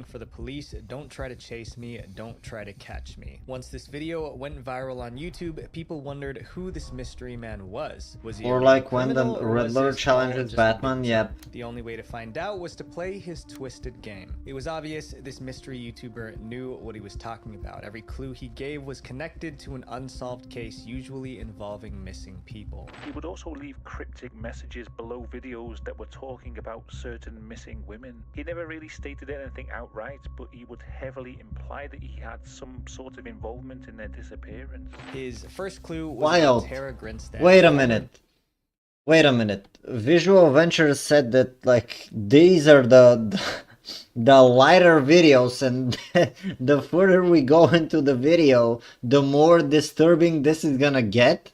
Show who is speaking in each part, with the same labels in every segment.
Speaker 1: for the police, don't try to chase me, don't try to catch me. Once this video went viral on YouTube, people wondered who this mystery man was. Was he
Speaker 2: Or
Speaker 1: a
Speaker 2: like when the
Speaker 1: criminal, or was
Speaker 2: Riddler
Speaker 1: his fall
Speaker 2: challenges
Speaker 1: just a
Speaker 2: Batman,
Speaker 1: big
Speaker 2: yep.
Speaker 1: joke? The only way to find out was to play his twisted game. It was obvious this mystery YouTuber knew what he was talking about. Every clue he gave was connected to an unsolved case, usually involving missing people.
Speaker 3: He would also leave cryptic messages below videos that were talking about certain missing women. He never really stated anything outright, but he would heavily imply that he had some sort of involvement in their disappearance.
Speaker 1: His first clue was
Speaker 2: Wild.
Speaker 1: Tara Grinstead.
Speaker 2: Wait a minute. Wait a minute. Visual Ventures said that like these are the lighter videos, and the further we go into the video, the more disturbing this is gonna get.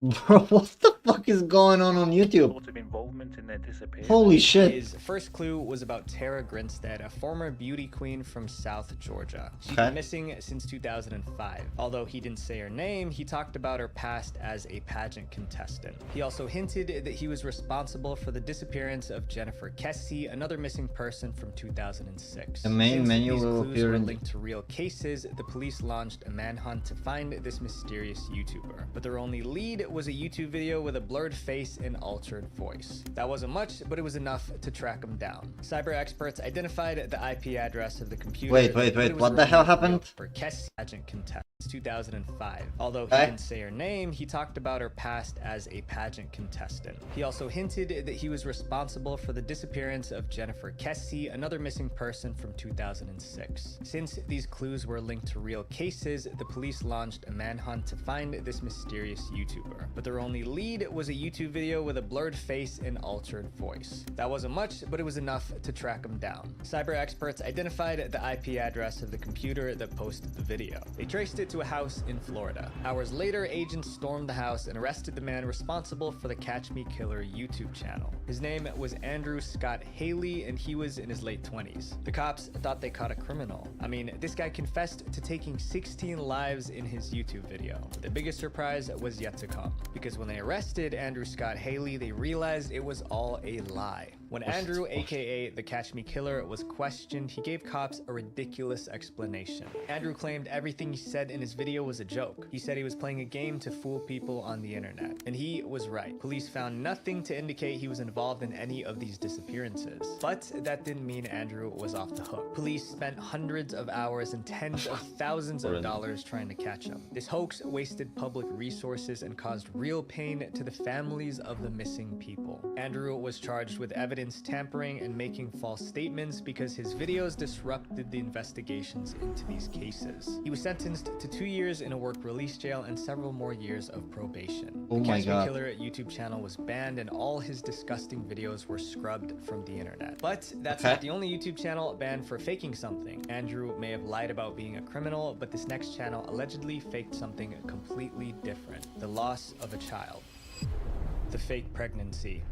Speaker 2: Bro, what the fuck is going on YouTube?
Speaker 3: Sort of involvement in their disappearance.
Speaker 2: Holy shit.
Speaker 1: His first clue was about Tara Grinstead, a former beauty queen from South Georgia. She's
Speaker 2: Okay.
Speaker 1: been missing since 2005. Although he didn't say her name, he talked about her past as a pageant contestant. He also hinted that he was responsible for the disappearance of Jennifer Kessie, another missing person from 2006.
Speaker 2: The main
Speaker 1: Since
Speaker 2: menu
Speaker 1: these
Speaker 2: will
Speaker 1: clues
Speaker 2: appear
Speaker 1: were
Speaker 2: in-
Speaker 1: linked to real cases, the police launched a manhunt to find this mysterious YouTuber. But their only lead was a YouTube video with a blurred face and altered voice. That wasn't much, but it was enough to track him down. Cyber experts identified the IP address of the computer.
Speaker 2: Wait,
Speaker 1: but it was
Speaker 2: what the hell
Speaker 1: revealed
Speaker 2: happened?
Speaker 1: For Kessie pageant contest 2005. Although he
Speaker 2: Okay.
Speaker 1: didn't say her name, he talked about her past as a pageant contestant. He also hinted that he was responsible for the disappearance of Jennifer Kessie, another missing person from 2006. Since these clues were linked to real cases, the police launched a manhunt to find this mysterious YouTuber. But their only lead was a YouTube video with a blurred face and altered voice. That wasn't much, but it was enough to track him down. Cyber experts identified the IP address of the computer that posted the video. They traced it to a house in Florida. Hours later, agents stormed the house and arrested the man responsible for the Catch Me Killer YouTube channel. His name was Andrew Scott Haley, and he was in his late 20s. The cops thought they caught a criminal. I mean, this guy confessed to taking 16 lives in his YouTube video. The biggest surprise was yet to come, because when they arrested Andrew Scott Haley, they realized it was all a lie. When Andrew, aka the Catch Me Killer, was questioned, he gave cops a ridiculous explanation. Andrew claimed everything he said in his video was a joke. He said he was playing a game to fool people on the internet. And he was right. Police found nothing to indicate he was involved in any of these disappearances. But that didn't mean Andrew was off the hook. Police spent hundreds of hours and tens of thousands of dollars trying to catch him. This hoax wasted public resources and caused real pain to the families of the missing people. Andrew was charged with evidence tampering and making false statements because his videos disrupted the investigations into these cases. He was sentenced to 2 years in a work release jail and several more years of probation.
Speaker 2: Oh
Speaker 1: The
Speaker 2: my
Speaker 1: Catch Me
Speaker 2: God.
Speaker 1: Killer YouTube channel was banned and all his disgusting videos were scrubbed from the internet. But that's
Speaker 2: Okay.
Speaker 1: not the only YouTube channel banned for faking something. Andrew may have lied about being a criminal, but this next channel allegedly faked something completely different: the loss of a child. The fake pregnancy.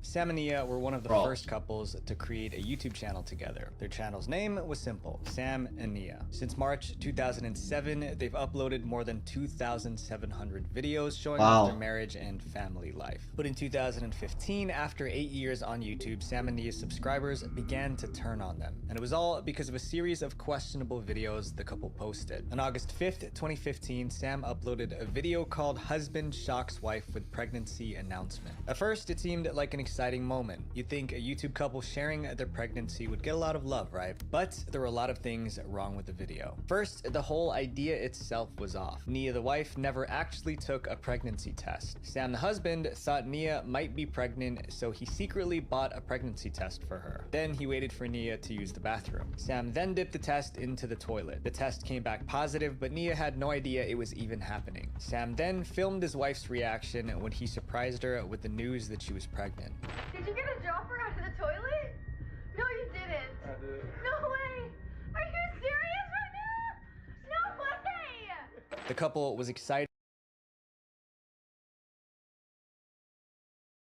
Speaker 1: Sam and Nia were one of the
Speaker 2: Bro.
Speaker 1: first couples to create a YouTube channel together. Their channel's name was simple: Sam and Nia. Since March 2007, they've uploaded more than 2,700 videos showing
Speaker 2: Wow.
Speaker 1: off their marriage and family life. But in 2015, after 8 years on YouTube, Sam and Nia's subscribers began to turn on them. And it was all because of a series of questionable videos the couple posted. On August 5th, 2015, Sam uploaded a video called "Husband Shocks Wife with Pregnancy Announcement." At first, it seemed like an exciting moment. You'd think a YouTube couple sharing their pregnancy would get a lot of love, right? But there were a lot of things wrong with the video. First, the whole idea itself was off. Nia, the wife, never actually took a pregnancy test. Sam, the husband, thought Nia might be pregnant, so he secretly bought a pregnancy test for her. Then he waited for Nia to use the bathroom. Sam then dipped the test into the toilet. The test came back positive, but Nia had no idea it was even happening. Sam then filmed his wife's reaction when he surprised her with the news that she was pregnant.
Speaker 4: Did you get a dropper out of the toilet? No, you didn't.
Speaker 5: I did.
Speaker 4: No way. Are you serious right now? No way.
Speaker 1: The couple was excited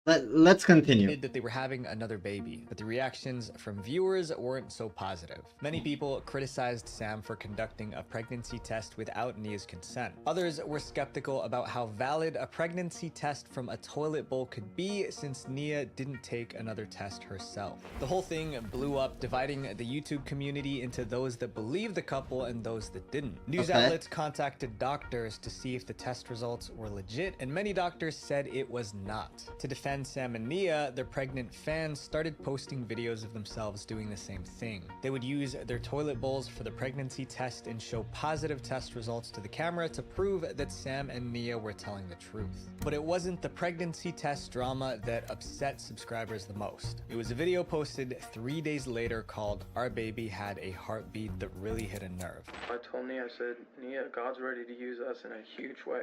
Speaker 2: Let's continue.
Speaker 1: That they were having another baby, but the reactions from viewers weren't so positive. Many people criticized Sam for conducting a pregnancy test without Nia's consent. Others were skeptical about how valid a pregnancy test from a toilet bowl could be, since Nia didn't take another test herself. The whole thing blew up, dividing the YouTube community into those that believed the couple and those that didn't. News outlets contacted doctors to see if the test results were legit, and many doctors said it was not. To defend Sam and Nia, their pregnant fans started posting videos of themselves doing the same thing. They would use their toilet bowls for the pregnancy test and show positive test results to the camera to prove that Sam and Nia were telling the truth. But it wasn't the pregnancy test drama that upset subscribers the most. It was a video posted 3 days later called "Our Baby Had a Heartbeat That Really Hit a Nerve."
Speaker 5: I told Nia, I said, Nia, God's ready to use us in a huge way.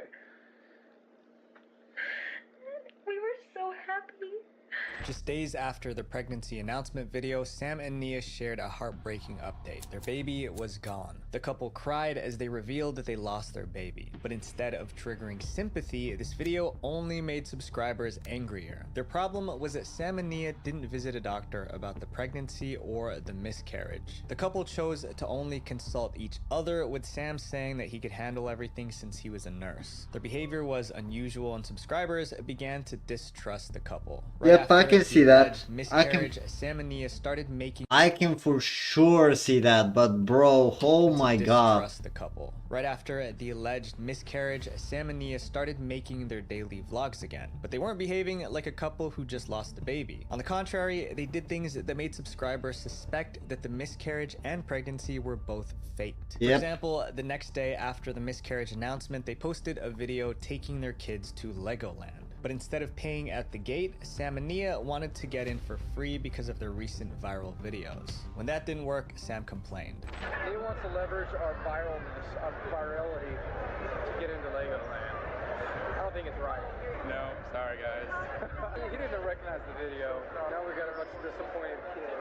Speaker 4: We were so happy.
Speaker 1: Just days after the pregnancy announcement video, Sam and Nia shared a heartbreaking update. Their baby was gone. The couple cried as they revealed that they lost their baby. But instead of triggering sympathy, this video only made subscribers angrier. Their problem was that Sam and Nia didn't visit a doctor about the pregnancy or the miscarriage. The couple chose to only consult each other, with Sam saying that he could handle everything since he was a nurse. Their behavior was unusual, and subscribers began to distrust the couple.
Speaker 2: Yep, I can see that.
Speaker 1: Sam and Nia started making
Speaker 2: I can for sure see that, but bro, oh my god.
Speaker 1: Distrust the couple. Right after the alleged miscarriage, Sam and Nia started making their daily vlogs again, but they weren't behaving like a couple who just lost a baby. On the contrary, they did things that made subscribers suspect that the miscarriage and pregnancy were both faked. For example, the next day after the miscarriage announcement, they posted a video taking their kids to Legoland. But instead of paying at the gate, Sam and Nia wanted to get in for free because of their recent viral videos. When that didn't work, Sam complained.
Speaker 5: Nia wants to leverage our viralness, our virality, to get into Legoland. I don't think it's right.
Speaker 6: No, sorry guys.
Speaker 5: He didn't recognize the video. Now we got a bunch of disappointed kids.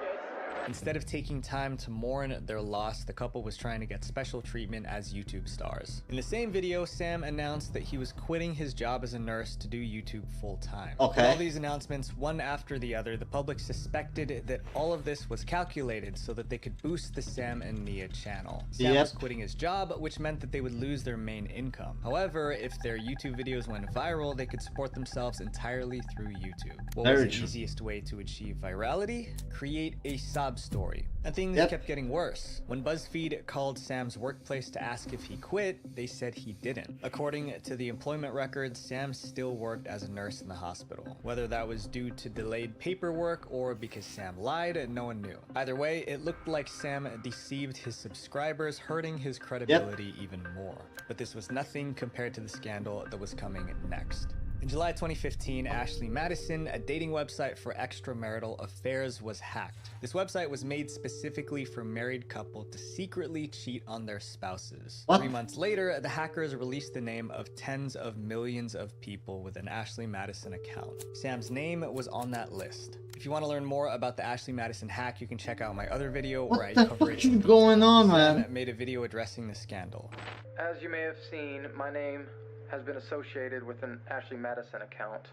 Speaker 1: Instead of taking time to mourn their loss, the couple was trying to get special treatment as YouTube stars. In the same video, Sam announced that he was quitting his job as a nurse to do YouTube full-time. With all these announcements, one after the other, the public suspected that all of this was calculated so that they could boost the Sam and Nia channel. Sam was quitting his job, which meant that they would lose their main income. However, if their YouTube videos went viral, they could support themselves entirely through YouTube. What was the easiest way to achieve virality? Create a sob story. And things kept getting worse. When BuzzFeed called Sam's workplace to ask if he quit, they said he didn't. According to the employment records, Sam still worked as a nurse in the hospital. Whether that was due to delayed paperwork or because Sam lied, no one knew. Either way, it looked like Sam deceived his subscribers, hurting his credibility even more. But this was nothing compared to the scandal that was coming next. In July 2015, Ashley Madison, a dating website for extramarital affairs, was hacked. This website was made specifically for married couples to secretly cheat on their spouses. 3 months later, the hackers released the name of tens of millions of people with an Ashley Madison account. Sam's name was on that list. If you want to learn more about the Ashley Madison hack, you can check out my other video where I cover it.
Speaker 2: What's going on, man?
Speaker 1: Sam made a video addressing the scandal.
Speaker 5: As you may have seen, my name has been associated with an Ashley Madison account,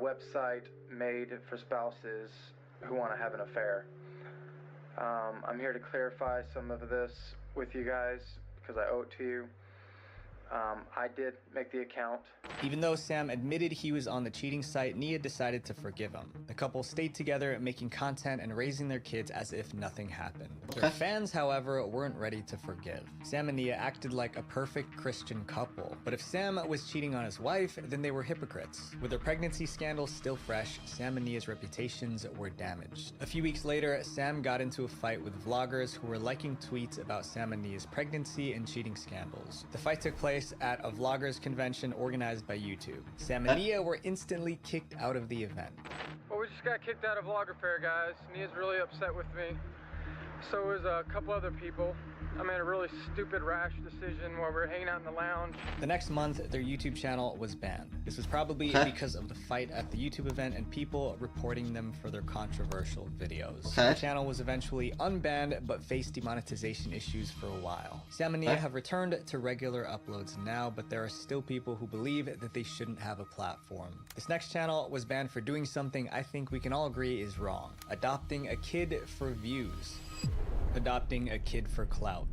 Speaker 5: website made for spouses who want to have an affair. I'm here to clarify some of this with you guys because I owe it to you. I did make the account.
Speaker 1: Even though Sam admitted he was on the cheating site, Nia decided to forgive him. The couple stayed together, making content and raising their kids as if nothing happened. Their fans, however, weren't ready to forgive. Sam and Nia acted like a perfect Christian couple. But if Sam was cheating on his wife, then they were hypocrites. With their pregnancy scandal still fresh, Sam and Nia's reputations were damaged. A few weeks later, Sam got into a fight with vloggers who were liking tweets about Sam and Nia's pregnancy and cheating scandals. The fight took place at a vloggers convention organized by YouTube. Sam and Nia were instantly kicked out of the event.
Speaker 5: Well, we just got kicked out of Vlogger Fair, guys. Nia's really upset with me. So it was a couple other people. I made a really stupid, rash decision while we were hanging out in the lounge.
Speaker 1: The next month, their YouTube channel was banned. This was probably because of the fight at the YouTube event and people reporting them for their controversial videos. The channel was eventually unbanned, but faced demonetization issues for a while. Sam and Nia have returned to regular uploads now, but there are still people who believe that they shouldn't have a platform. This next channel was banned for doing something I think we can all agree is wrong: adopting a kid for views. Adopting a kid for clout.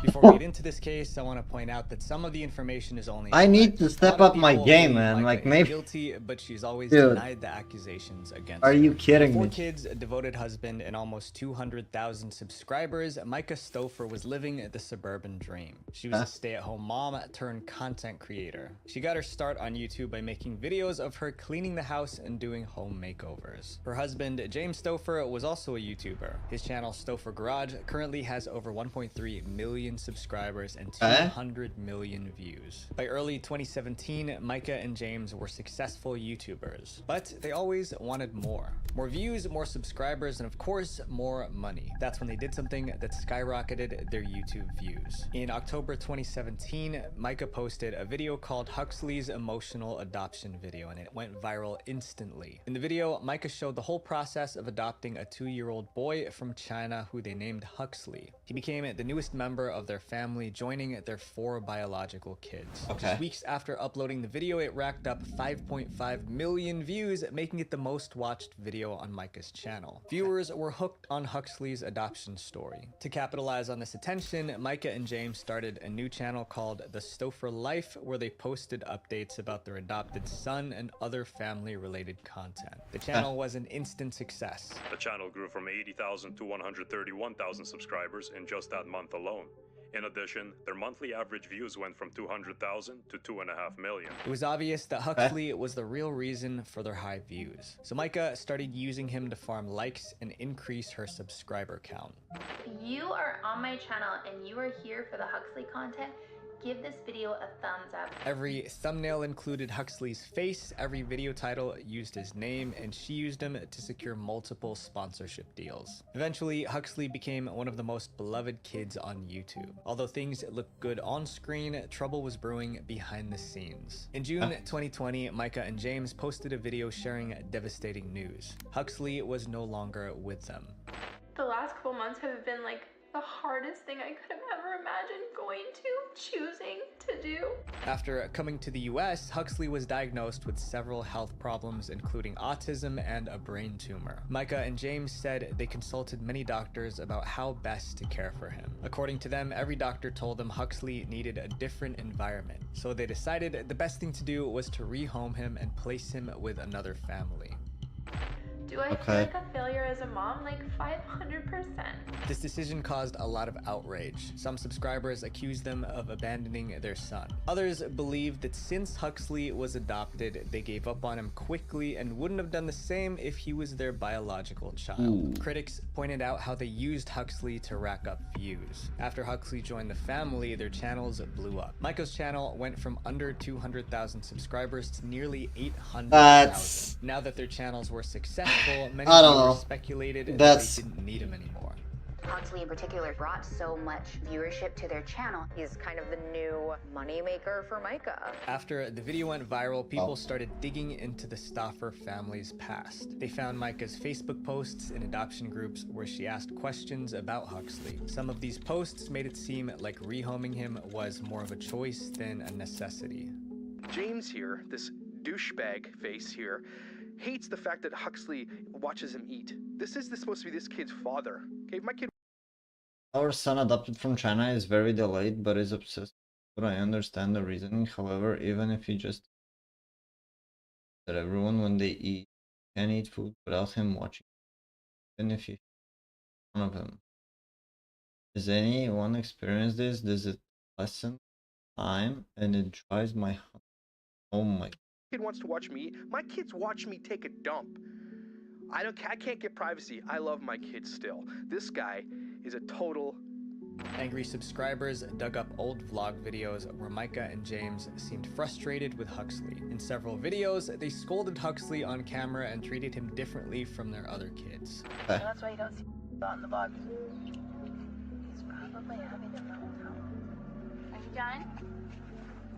Speaker 1: Before we get into this case, I want to point out that some of the information is only
Speaker 2: I need to step up my game, man. Like, maybe
Speaker 1: guilty, but she's always
Speaker 2: Dude.
Speaker 1: denied the accusations against
Speaker 2: Are
Speaker 1: her.
Speaker 2: you kidding
Speaker 1: With 4
Speaker 2: me?
Speaker 1: kids, a devoted husband, and almost 200,000 subscribers, Micah Stouffer was living the suburban dream. She was a stay-at-home mom turned content creator. She got her start on YouTube by making videos of her cleaning the house and doing home makeovers. Her husband, James Stouffer, was also a YouTuber. His channel, Stouffer Garage, currently has over 1.3 million subscribers and 200 million views. By early 2017, Micah and James were successful YouTubers, but they always wanted more. More views, more subscribers, and of course, more money. That's when they did something that skyrocketed their YouTube views. In October 2017, Micah posted a video called Huxley's Emotional Adoption Video, and it went viral instantly. In the video, Micah showed the whole process of adopting a 2-year-old boy from China who they named Huxley. He became the newest member of their family, joining their 4 biological kids. Just weeks after uploading the video, it racked up 5.5 million views, making it the most watched video on Micah's channel. Viewers were hooked on Huxley's adoption story. To capitalize on this attention, Micah and James started a new channel called The Stouffer Life, where they posted updates about their adopted son and other family-related content. The channel was an instant success.
Speaker 7: The channel grew from 80,000 to 131,000 subscribers in just that month alone. In addition, their monthly average views went from 200,000 to 2.5 million.
Speaker 1: It was obvious that Huxley was the real reason for their high views. So Micah started using him to farm likes and increase her subscriber count.
Speaker 4: If you are on my channel and you are here for the Huxley content, give this video a thumbs up.
Speaker 1: Every thumbnail included Huxley's face, every video title used his name, and she used him to secure multiple sponsorship deals. Eventually, Huxley became one of the most beloved kids on YouTube. Although things looked good on screen, trouble was brewing behind the scenes. In June 2020, Micah and James posted a video sharing devastating news. Huxley was no longer with them.
Speaker 4: The last couple months have been like the hardest thing I could have ever imagined choosing to do.
Speaker 1: After coming to the US, Huxley was diagnosed with several health problems, including autism and a brain tumor. Micah and James said they consulted many doctors about how best to care for him. According to them, every doctor told them Huxley needed a different environment, so they decided the best thing to do was to rehome him and place him with another family.
Speaker 4: Do I feel like a failure as a mom? Like 500%.
Speaker 1: This decision caused a lot of outrage. Some subscribers accused them of abandoning their son. Others believed that since Huxley was adopted, they gave up on him quickly and wouldn't have done the same if he was their biological child. Critics pointed out how they used Huxley to rack up views. After Huxley joined the family, their channels blew up. Micah's channel went from under 200,000 subscribers to nearly 800,000. Now that their channels were successful, many viewers speculated that they didn't need him anymore.
Speaker 8: Huxley in particular brought so much viewership to their channel. He's kind of the new moneymaker for Micah.
Speaker 1: After the video went viral, people started digging into the Stouffer family's past. They found Micah's Facebook posts in adoption groups where she asked questions about Huxley. Some of these posts made it seem like rehoming him was more of a choice than a necessity.
Speaker 9: James here, this douchebag face here, hates the fact that Huxley watches him eat. This is supposed to be this kid's father. Okay, my kid.
Speaker 2: Our son adopted from China is very delayed, but is obsessed. But I understand the reasoning. However, even if he just that everyone when they eat can eat food without him watching, even if you one of him. Does anyone experience this? Does it lessen time and it drives my heart? Oh my.
Speaker 9: Kid wants to watch me eat. My kids watch me take a dump. I can't get privacy. I love my kids still. This guy is a total
Speaker 1: Angry subscribers dug up old vlog videos where Micah and James seemed frustrated with Huxley. In several videos, they scolded Huxley on camera and treated him differently from their other kids.
Speaker 10: So that's why you don't see on the vlog. He's probably having a meltdown. Are you done?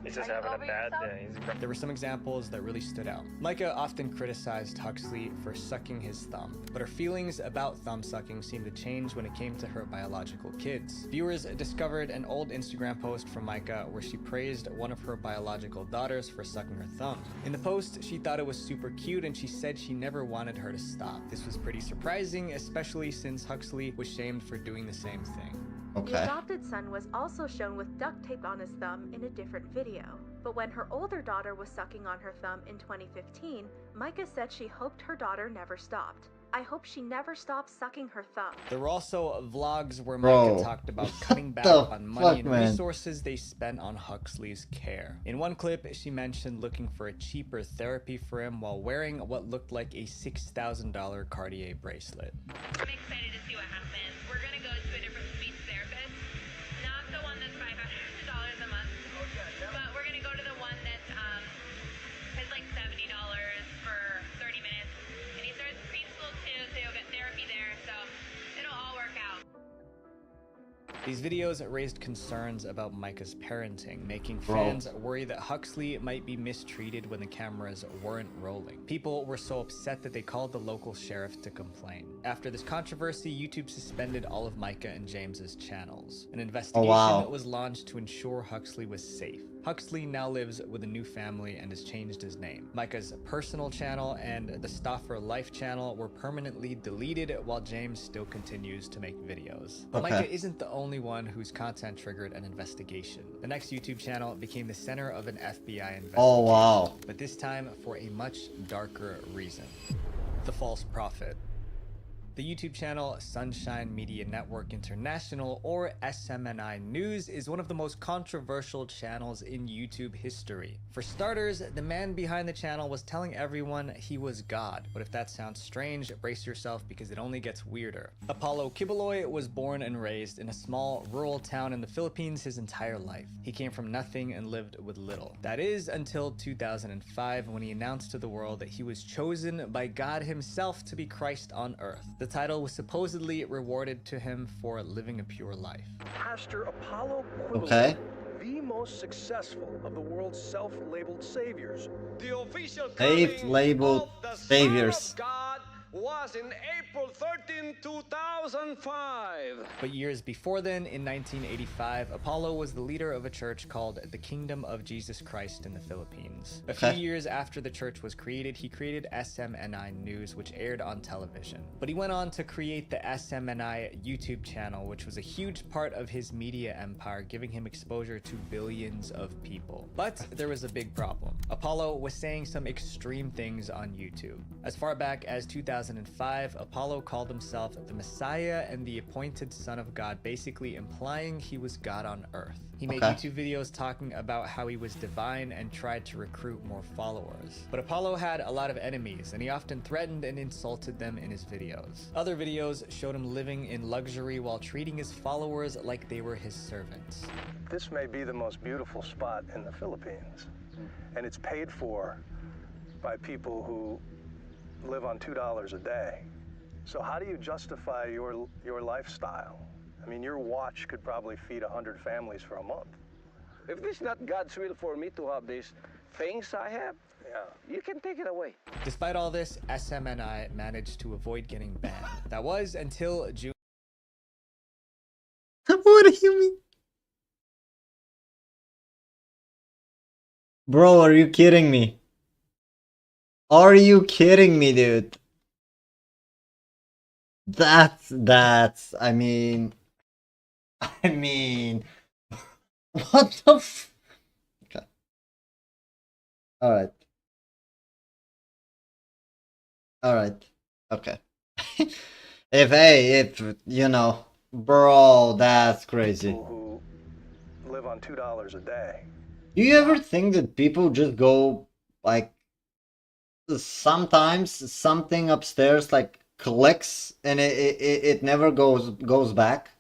Speaker 6: He's just having a bad day.
Speaker 1: There were some examples that really stood out. Micah often criticized Huxley for sucking his thumb, but her feelings about thumb sucking seemed to change when it came to her biological kids. Viewers discovered an old Instagram post from Micah where she praised one of her biological daughters for sucking her thumb. In the post, she thought it was super cute and she said she never wanted her to stop. This was pretty surprising, especially since Huxley was shamed for doing the same thing.
Speaker 11: The adopted son was also shown with duct tape on his thumb in a different video. But when her older daughter was sucking on her thumb in 2015, Micah said she hoped her daughter never stopped. I hope she never stops sucking her thumb.
Speaker 1: There were also vlogs where Micah talked about cutting back on money and resources they spent on Huxley's care. In one clip, she mentioned looking for a cheaper therapy for him while wearing what looked like a $6,000 Cartier bracelet.
Speaker 12: I'm excited to see what happens. We're gonna go to a different speech therapist, not the one that's $500 a month, but we're gonna go to the one that's is like $70 for 30 minutes, and he starts preschool too, so you'll get therapy there, so it'll all work out.
Speaker 1: These videos raised concerns about Micah's parenting, making fans worry that Huxley might be mistreated when the cameras weren't rolling. People were so upset that they called the local sheriff to complain. After this controversy, YouTube suspended all of Micah and James's channels. An investigation was launched to ensure Huxley was safe. Huxley now lives with a new family and has changed his name. Micah's personal channel and the Stauffer Life channel were permanently deleted while James still continues to make videos. But Micah isn't the only one whose content triggered an investigation. The next YouTube channel became the center of an FBI investigation. But this time for a much darker reason. The false prophet. The YouTube channel Sunshine Media Network International, or SMNI News, is one of the most controversial channels in YouTube history. For starters, the man behind the channel was telling everyone he was God. But if that sounds strange, brace yourself because it only gets weirder. Apollo Kibuloy was born and raised in a small rural town in the Philippines his entire life. He came from nothing and lived with little. That is until 2005 when he announced to the world that he was chosen by God himself to be Christ on earth. The title was supposedly rewarded to him for living a pure life.
Speaker 13: Pastor Apollo Kibuloy, the most successful of the world's self-labeled saviors. The official
Speaker 2: labeled saviors.
Speaker 13: God was in April 13, 2005.
Speaker 1: But years before then, in 1985, Apollo was the leader of a church called the Kingdom of Jesus Christ in the Philippines. A few years after the church was created, he created SMNI News, which aired on television. But he went on to create the SMNI YouTube channel, which was a huge part of his media empire, giving him exposure to billions of people. But there was a big problem. Apollo was saying some extreme things on YouTube. As far back as 2005, Apollo called himself the Messiah and the appointed Son of God, basically implying he was God on earth. He made YouTube videos talking about how he was divine and tried to recruit more followers. But Apollo had a lot of enemies, and he often threatened and insulted them in his videos. Other videos showed him living in luxury while treating his followers like they were his servants.
Speaker 13: This may be the most beautiful spot in the Philippines, and it's paid for by people who live on $2 a day. So how do you justify your lifestyle? I mean, your watch could probably feed 100 families for a month.
Speaker 14: If this is not God's will for me to have these things I have, you can take it away.
Speaker 1: Despite all this, SMNI managed to avoid getting banned. That was until June.
Speaker 2: What do you mean? Bro, are you kidding me? Are you kidding me, dude? That's, I mean, what the f... Okay. Alright. Okay. if, you know, bro, that's crazy.
Speaker 13: Who live on $2 a day.
Speaker 2: Do you ever think that people just go, like, sometimes something upstairs like clicks and it never goes back?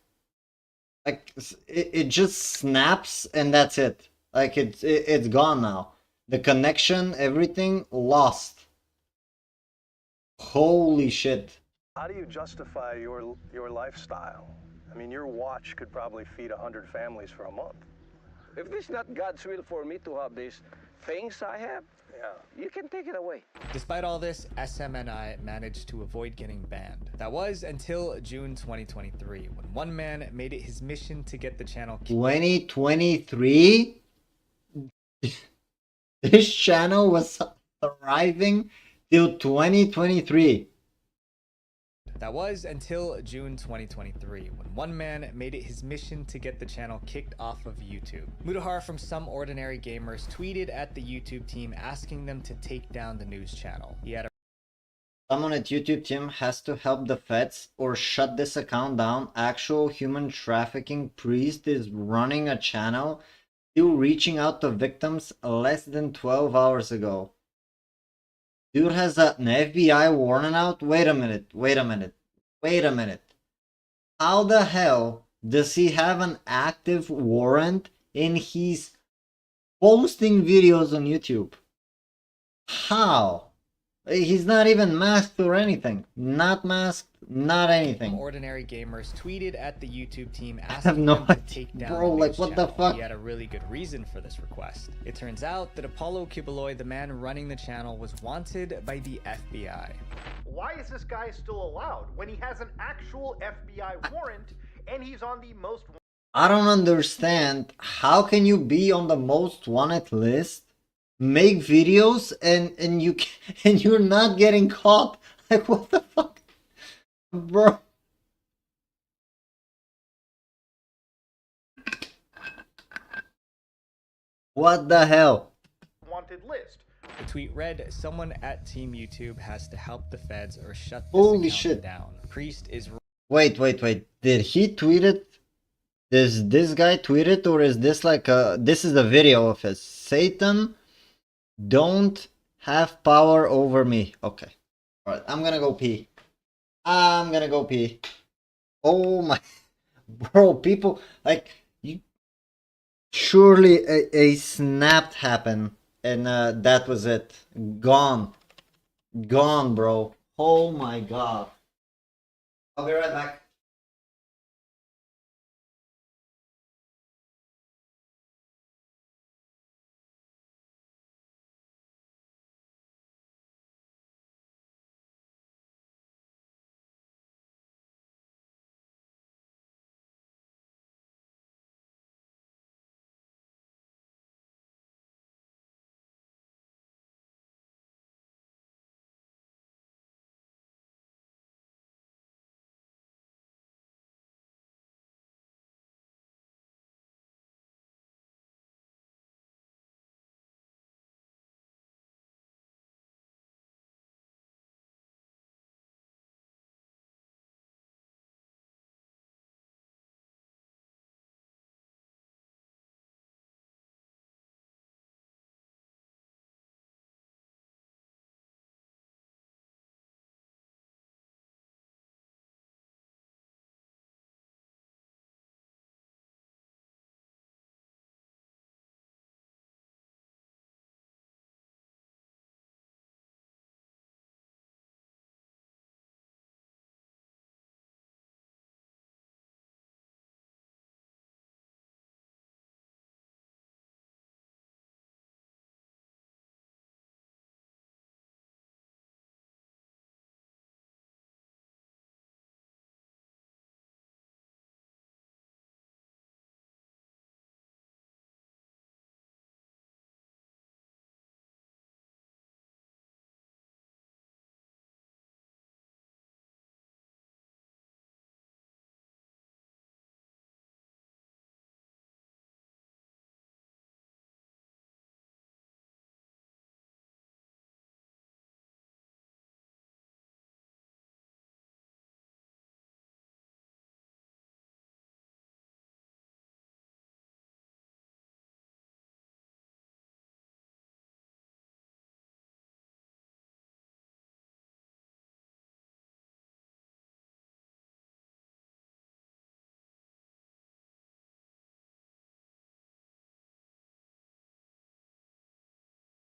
Speaker 2: Like it just snaps and that's it. Like it's gone now. The connection, everything lost. Holy shit.
Speaker 13: How do you justify your lifestyle? I mean, your watch could probably feed 100 families for a month.
Speaker 14: If this is not God's will for me to have these things I have, you can take it away.
Speaker 1: Despite all this, SMNI managed to avoid getting banned. That was until June 2023, when one man made it his mission to get the channel
Speaker 2: 2023? This channel was thriving till 2023.
Speaker 1: That was until June 2023, when one man made it his mission to get the channel kicked off of YouTube. Mudahar from Some Ordinary Gamers tweeted at the YouTube team asking them to take down the news channel. He had
Speaker 2: Someone at YouTube team has to help the feds or shut this account down. Actual human trafficking priest is running a channel, still reaching out to victims less than 12 hours ago. Dude has an FBI warrant out? Wait a minute. How the hell does he have an active warrant and he's posting videos on YouTube? How? He's not even masked or anything. Not masked, not anything.
Speaker 1: Ordinary Gamers tweeted at the YouTube team
Speaker 2: I have
Speaker 1: asking
Speaker 2: no
Speaker 1: them to
Speaker 2: idea.
Speaker 1: take down
Speaker 2: Bro,
Speaker 1: the
Speaker 2: like
Speaker 1: news
Speaker 2: what
Speaker 1: channel.
Speaker 2: the fuck?
Speaker 1: He had a really good reason for this request. It turns out that Apollo Kibaloi, the man running the channel, was wanted by the FBI.
Speaker 15: Why is this guy still allowed when he has an actual FBI warrant and he's on the most...
Speaker 2: I don't understand. How can you be on the most wanted list, make videos, and you're not getting caught? Like what the fuck, bro? What the hell?
Speaker 15: wanted list.
Speaker 1: The tweet read, "Someone at Team YouTube has to help the feds or shut this
Speaker 2: Holy
Speaker 1: account
Speaker 2: shit.
Speaker 1: down. Priest is..."
Speaker 2: Wait. Did he tweet it? Does this guy tweet it, or is this like a... This is a video of his. Satan don't have power over me. Okay. Alright, I'm gonna go pee. Oh my... Bro, people... Like, you... Surely a snap happened. And that was it. Gone, bro. Oh my god. I'll be right back.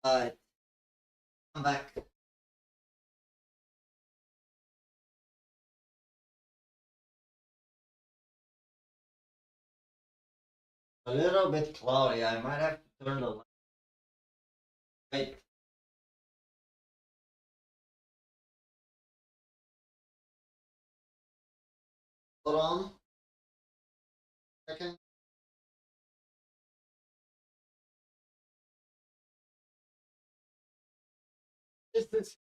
Speaker 2: Alright. I'm back. A little bit cloudy. I might have to turn the light. Wait. Hold on. Second. Is this?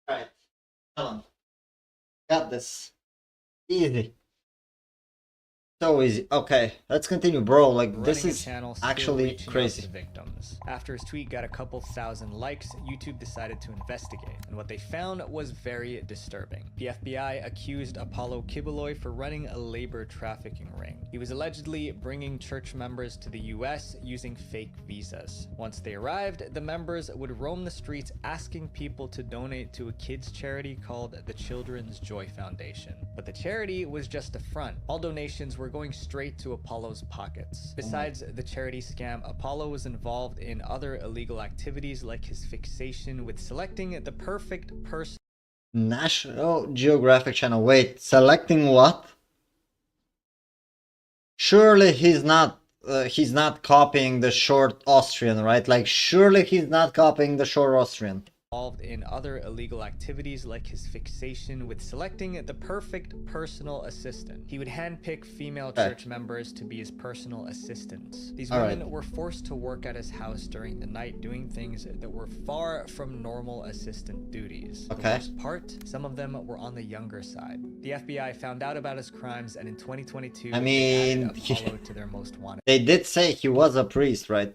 Speaker 2: Alright. Hold on. Got this. Easy. So easy. Okay, let's continue, bro. Like, this is actually crazy.
Speaker 1: Victims. After his tweet got a couple thousand likes, YouTube decided to investigate, and what they found was very disturbing. The FBI accused Apollo Kiboloi for running a labor trafficking ring. He was allegedly bringing church members to the US using fake visas. Once they arrived, the members would roam the streets asking people to donate to a kids charity called the Children's Joy Foundation. But the charity was just a front. All donations were going straight to Apollo's pockets. Besides the charity scam, Apollo was involved in other illegal activities like his fixation with selecting the perfect person.
Speaker 2: National Geographic Channel. Wait, selecting what? Surely he's not copying the short Austrian, right? Like, surely he's not copying the short Austrian.
Speaker 1: Involved in other illegal activities like his fixation with selecting the perfect personal assistant. He would handpick female church members to be his personal assistants. These women were forced to work at his house during the night doing things that were far from normal assistant duties. For the most part, some of them were on the younger side. The FBI found out about his crimes, and in 2022, they added Apollo to their most wanted.
Speaker 2: They did say he was a priest, right?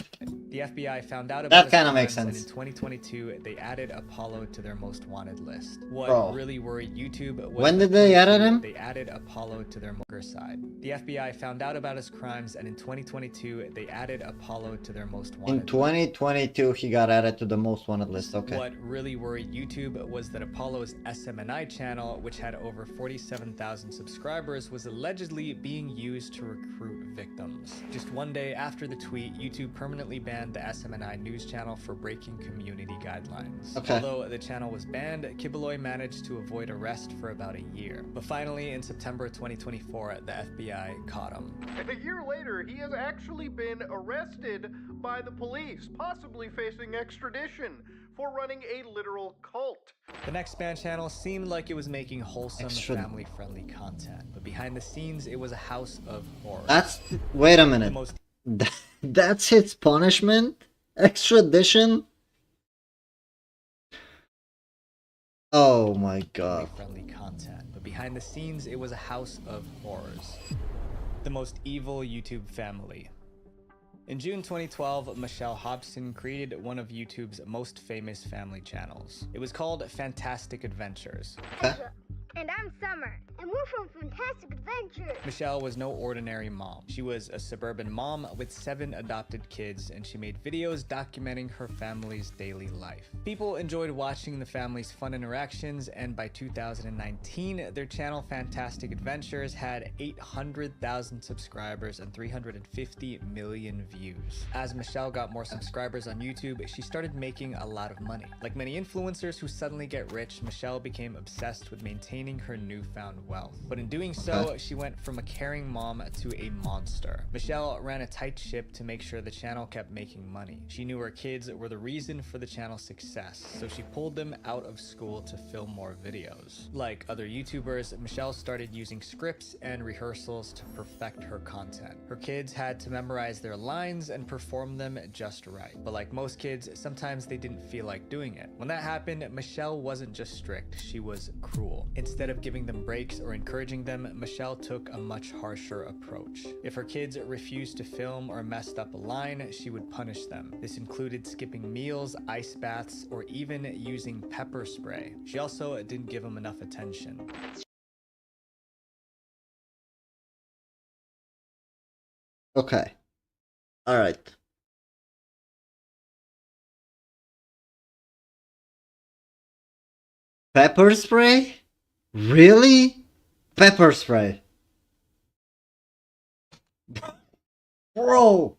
Speaker 1: The FBI found out about
Speaker 2: that kind of makes sense.
Speaker 1: And in 2022, they added Apollo to their most wanted list. What really worried YouTube was
Speaker 2: when did they add him?
Speaker 1: They added Apollo to their most side. The FBI found out about his crimes, and in 2022, they added Apollo to their most wanted.
Speaker 2: In 2022, he got added to the most wanted list. Okay.
Speaker 1: What really worried YouTube was that Apollo's SMNI channel, which had over 47,000 subscribers, was allegedly being used to recruit victims. Just one day after the tweet, YouTube permanently banned the SMNI news channel for breaking community guidelines.
Speaker 2: Okay.
Speaker 1: Although the channel was banned, Kiboloi managed to avoid arrest for about a year. But finally, in September 2024, the FBI caught him.
Speaker 15: And a year later, he has actually been arrested by the police, possibly facing extradition for running a literal cult.
Speaker 1: The next ban channel seemed like it was making wholesome, family-friendly content, but behind the scenes, it was a house of horrors.
Speaker 2: Wait a minute. That's its punishment? Extradition? Oh my god.
Speaker 1: Friendly content, but behind the scenes, it was a house of horrors. The most evil YouTube family. In June 2012, Michelle Hobson created one of YouTube's most famous family channels. It was called Fantastic Adventures.
Speaker 16: And I'm Summer, and we're from Fantastic Adventures.
Speaker 1: Michelle was no ordinary mom. She was a suburban mom with 7 adopted kids, and she made videos documenting her family's daily life. People enjoyed watching the family's fun interactions, and by 2019, their channel Fantastic Adventures had 800,000 subscribers and 350 million views. As Michelle got more subscribers on YouTube, she started making a lot of money. Like many influencers who suddenly get rich, Michelle became obsessed with maintaining her newfound wealth. But in doing so, she went from a caring mom to a monster. Michelle ran a tight ship to make sure the channel kept making money. She knew her kids were the reason for the channel's success, so she pulled them out of school to film more videos. Like other YouTubers, Michelle started using scripts and rehearsals to perfect her content. Her kids had to memorize their lines and perform them just right. But like most kids, sometimes they didn't feel like doing it. When that happened, Michelle wasn't just strict, she was cruel. Instead of giving them breaks or encouraging them, Michelle took a much harsher approach. If her kids refused to film or messed up a line, she would punish them. This included skipping meals, ice baths, or even using pepper spray. She also didn't give them enough attention.
Speaker 2: Okay. Alright. Pepper spray? Really? Pepper spray. Bro!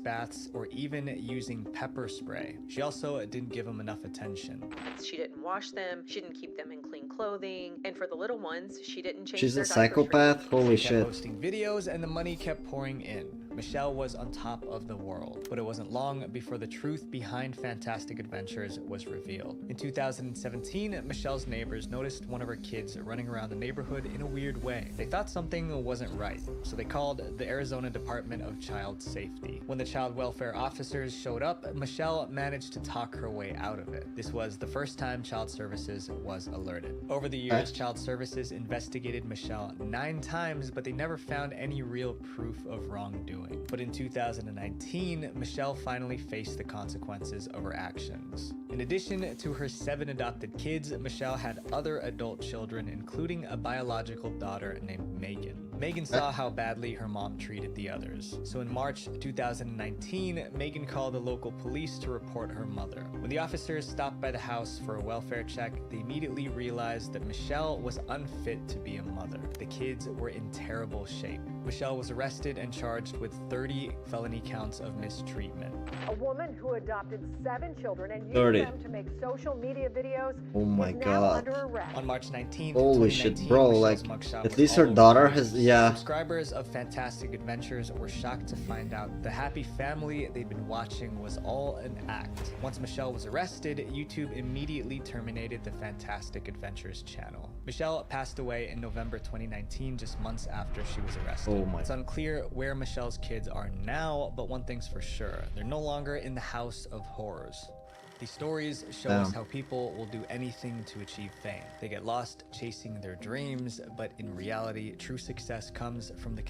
Speaker 1: baths, or even using pepper spray. She also didn't give him enough attention.
Speaker 17: She didn't wash them, she didn't keep them in clean clothing, and for the little ones, she didn't change
Speaker 2: She's
Speaker 17: their
Speaker 2: a
Speaker 17: diapers
Speaker 2: psychopath? Holy
Speaker 1: She kept
Speaker 2: shit.
Speaker 1: posting videos and the money kept pouring in. Michelle was on top of the world, but it wasn't long before the truth behind Fantastic Adventures was revealed. In 2017, Michelle's neighbors noticed one of her kids running around the neighborhood in a weird way. They thought something wasn't right, so they called the Arizona Department of Child Safety. When the child welfare officers showed up, Michelle managed to talk her way out of it. This was the first time Child Services was alerted. Over the years, Child Services investigated Michelle 9 times, but they never found any real proof of wrongdoing. But in 2019, Michelle finally faced the consequences of her actions. In addition to her 7 adopted kids, Michelle had other adult children, including a biological daughter named Megan. Megan saw how badly her mom treated the others. So in March 2019, Megan called the local police to report her mother. When the officers stopped by the house for a welfare check, they immediately realized that Michelle was unfit to be a mother. The kids were in terrible shape. Michelle was arrested and charged with 30 felony counts of mistreatment.
Speaker 18: A woman who adopted 7 children and used
Speaker 2: 30.
Speaker 18: them to make social media videos
Speaker 2: Oh my
Speaker 18: is now
Speaker 2: god.
Speaker 18: under arrest.
Speaker 1: On March 19th,
Speaker 2: Holy shit, bro.
Speaker 1: Michelle's
Speaker 2: Like,
Speaker 1: mugshot
Speaker 2: at
Speaker 1: was
Speaker 2: least
Speaker 1: all
Speaker 2: her
Speaker 1: over
Speaker 2: daughter
Speaker 1: the
Speaker 2: has.
Speaker 1: news.
Speaker 2: Yeah.
Speaker 1: Subscribers of Fantastic Adventures were shocked to find out the happy family they'd been watching was all an act. Once Michelle was arrested, YouTube immediately terminated the Fantastic Adventures channel. Michelle passed away in November 2019, just months after she was arrested.
Speaker 2: Oh my.
Speaker 1: It's unclear where Michelle's kids are now, but one thing's for sure, they're no longer in the house of horrors. These stories show us how people will do anything to achieve fame. They get lost chasing their dreams, but in reality, true success comes from the